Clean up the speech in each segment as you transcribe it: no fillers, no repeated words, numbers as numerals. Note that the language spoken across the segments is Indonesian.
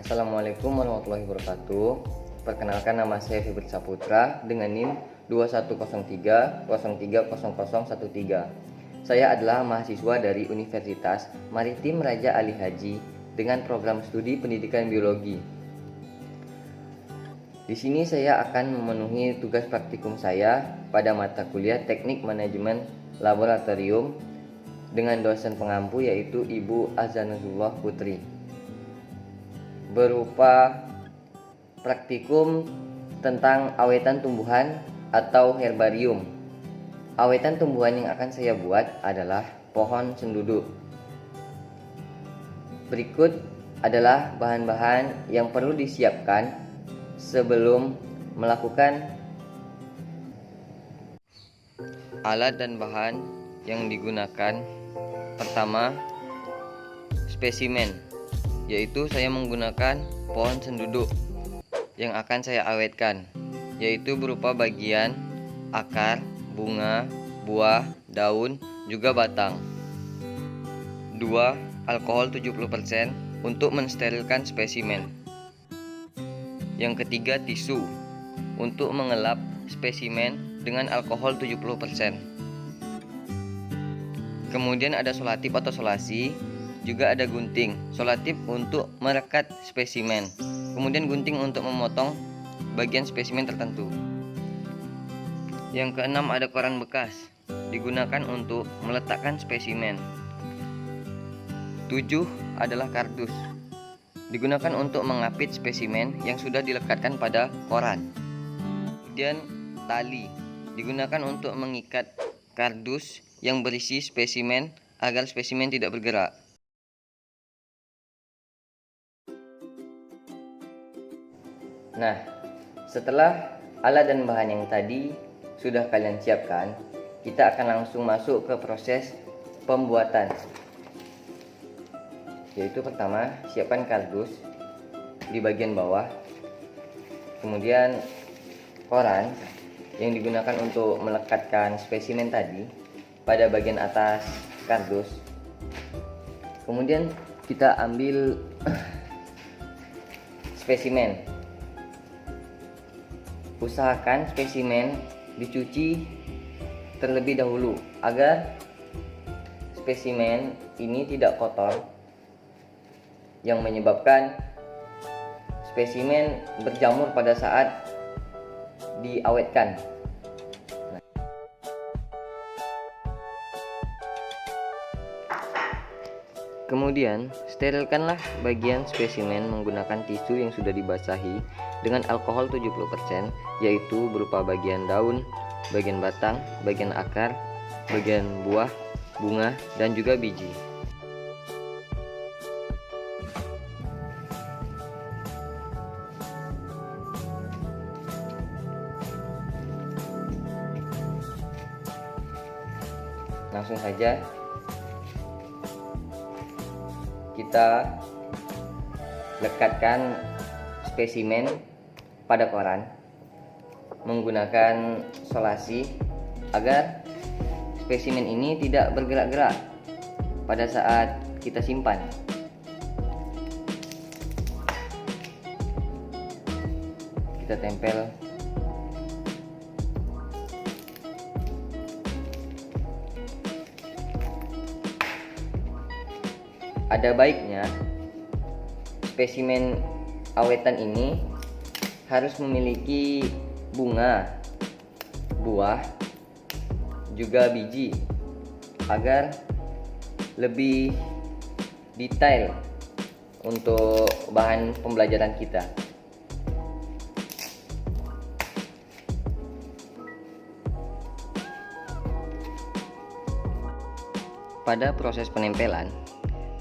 Assalamualaikum warahmatullahi wabarakatuh. Perkenalkan, nama saya Febri Saputra dengan NIM 2103030013. Saya adalah mahasiswa dari Universitas Maritim Raja Ali Haji dengan program studi Pendidikan Biologi. Di sini saya akan memenuhi tugas praktikum saya pada mata kuliah Teknik Manajemen Laboratorium dengan dosen pengampu yaitu Ibu Azanullah Putri, berupa praktikum tentang awetan tumbuhan atau herbarium. Awetan tumbuhan yang akan saya buat adalah pohon sendudu. Berikut adalah bahan-bahan yang perlu disiapkan sebelum melakukan alat dan bahan yang digunakan. Pertama, spesimen, yaitu saya menggunakan pohon sendudu yang akan saya awetkan, yaitu berupa bagian akar, bunga, buah, daun, juga batang. 2. Alkohol 70% untuk mensterilkan spesimen. Yang ketiga, tisu untuk mengelap spesimen dengan alkohol 70%. Kemudian ada solatip atau solasi, juga ada gunting. Solatip untuk merekat spesimen, kemudian gunting untuk memotong bagian spesimen tertentu. Yang keenam, ada koran bekas, digunakan untuk meletakkan spesimen. 7 adalah kardus, digunakan untuk mengapit spesimen yang sudah dilekatkan pada koran. Kemudian tali, digunakan untuk mengikat kardus yang berisi spesimen agar spesimen tidak bergerak. Nah, setelah alat dan bahan yang tadi sudah kalian siapkan, kita akan langsung masuk ke proses pembuatan. Yaitu pertama, siapkan kardus di bagian bawah, kemudian koran yang digunakan untuk melekatkan spesimen tadi pada bagian atas kardus. Kemudian kita ambil spesimen. Usahakan spesimen dicuci terlebih dahulu agar spesimen ini tidak kotor, yang menyebabkan spesimen berjamur pada saat diawetkan. Kemudian, sterilkanlah bagian spesimen menggunakan tisu yang sudah dibasahi dengan alkohol 70%, yaitu berupa bagian daun, bagian batang, bagian akar, bagian buah, bunga, dan juga biji. Langsung saja kita lekatkan spesimen pada koran menggunakan solasi agar spesimen ini tidak bergerak-gerak pada saat kita simpan. Kita tempel. Ada baiknya spesimen awetan ini harus memiliki bunga, buah, juga biji agar lebih detail untuk bahan pembelajaran kita. Pada proses penempelan,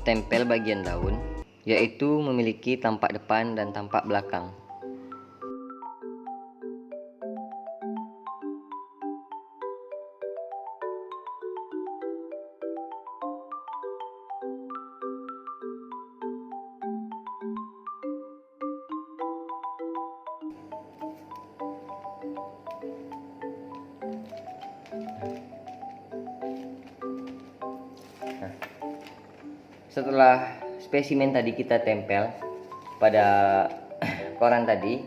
tempel bagian daun, yaitu memiliki tampak depan dan tampak belakang. Setelah spesimen tadi kita tempel pada koran tadi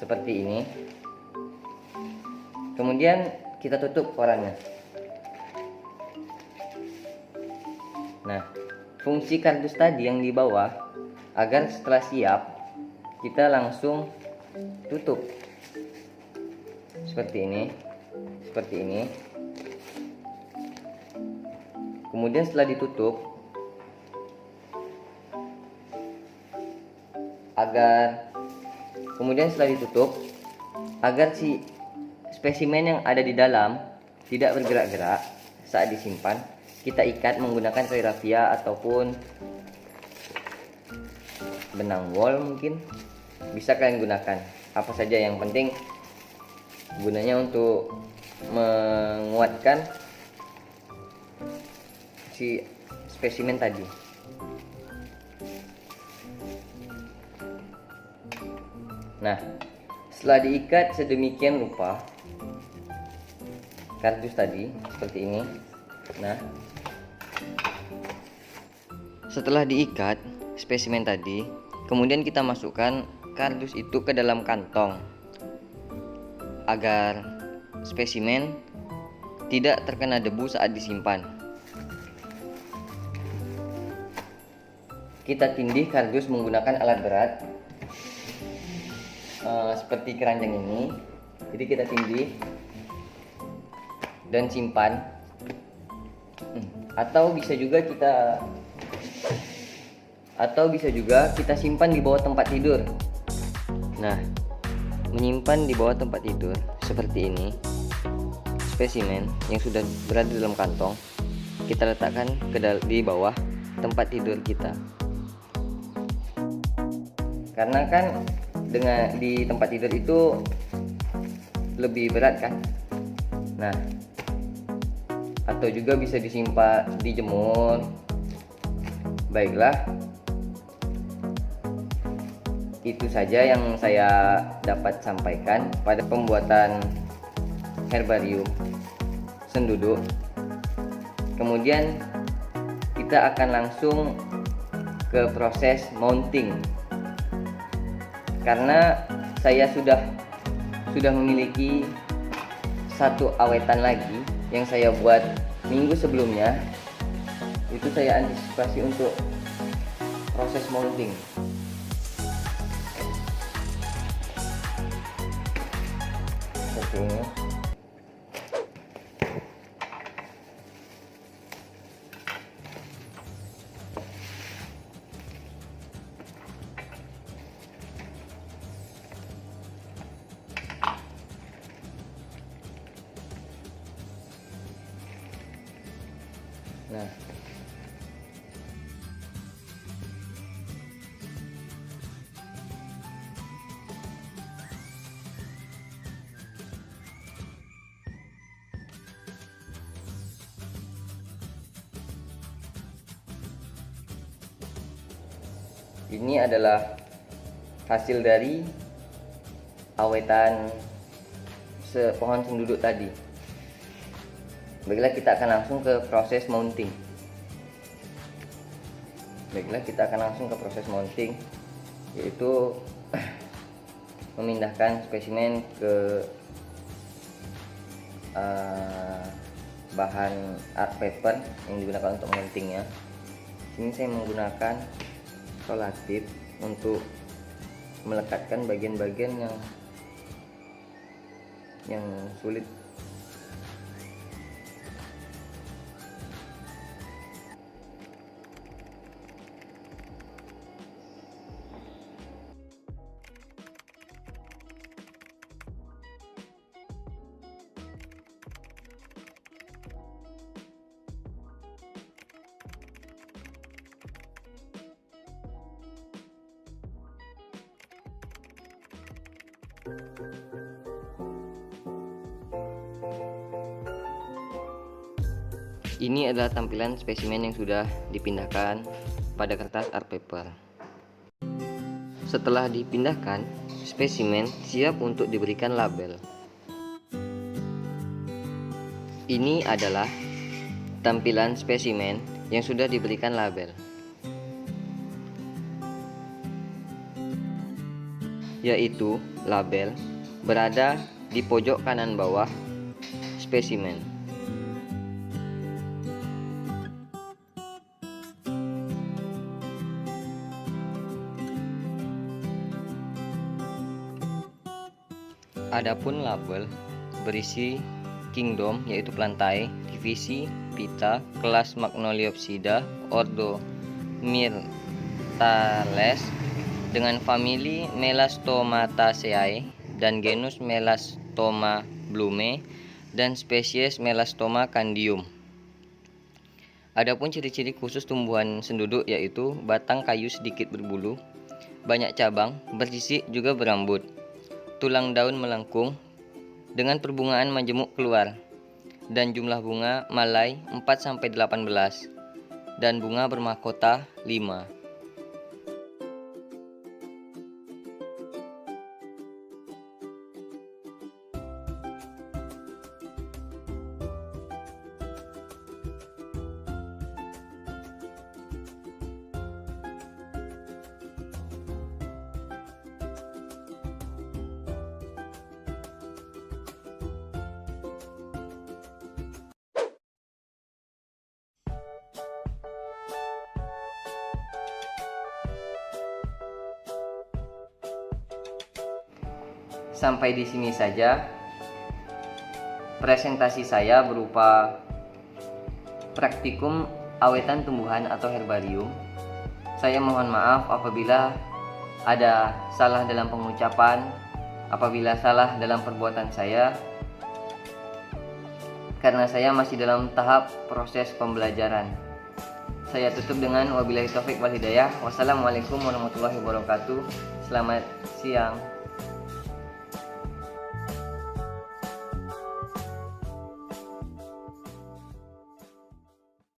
seperti ini. Kemudian kita tutup korannya. Nah, fungsi kardus tadi yang di bawah agar setelah siap kita langsung tutup seperti ini, seperti ini. Kemudian setelah ditutup, agar si spesimen yang ada di dalam tidak bergerak-gerak saat disimpan, kita ikat menggunakan tali rafia ataupun benang wol, mungkin bisa kalian gunakan apa saja, yang penting gunanya untuk menguatkan si spesimen tadi. Nah, setelah diikat sedemikian rupa kardus tadi seperti ini. Nah, setelah diikat spesimen tadi, kemudian kita masukkan kardus itu ke dalam kantong agar spesimen tidak terkena debu saat disimpan. Kita tindih kardus menggunakan alat berat seperti keranjang ini. Jadi kita tindih dan simpan, atau bisa juga kita simpan di bawah tempat tidur. Nah, menyimpan di bawah tempat tidur seperti ini, spesimen yang sudah berada dalam kantong kita letakkan di bawah tempat tidur kita. Karena kan di tempat tidur itu lebih berat kan. Nah, atau juga bisa disimpan, dijemur. Baiklah, itu saja yang saya dapat sampaikan pada pembuatan herbarium senduduk. Kemudian kita akan langsung ke proses mounting, karena saya sudah memiliki satu awetan lagi yang saya buat minggu sebelumnya. Itu saya antisipasi untuk proses mounting. Seperti ini. Nah, ini adalah hasil dari awetan pohon senduduk tadi. Baiklah, kita akan langsung ke proses mounting. Yaitu memindahkan spesimen ke bahan art paper yang digunakan untuk mountingnya. Ini saya menggunakan roller tip untuk melekatkan bagian-bagian yang sulit. Ini adalah tampilan spesimen yang sudah dipindahkan pada kertas art paper. Setelah dipindahkan, spesimen siap untuk diberikan label. Ini adalah tampilan spesimen yang sudah diberikan label. yaitu label, berada di pojok kanan bawah spesimen. Adapun label berisi kingdom yaitu plantae, divisi, pita, kelas Magnoliopsida, ordo Myrtales dengan famili Melastomataceae dan genus Melastoma blume dan spesies Melastoma candium. Adapun ciri-ciri khusus tumbuhan senduduk yaitu batang kayu sedikit berbulu, banyak cabang, bersisik juga berambut. Tulang daun melengkung dengan perbungaan majemuk keluar dan jumlah bunga malai 4-18 dan bunga bermahkota 5. Sampai di sini saja presentasi saya berupa praktikum awetan tumbuhan atau herbarium. Saya mohon maaf apabila ada salah dalam pengucapan, apabila salah dalam perbuatan saya, karena saya masih dalam tahap proses pembelajaran. Saya tutup dengan wabillahi taufik wal hidayah. Wassalamualaikum warahmatullahi wabarakatuh. Selamat siang.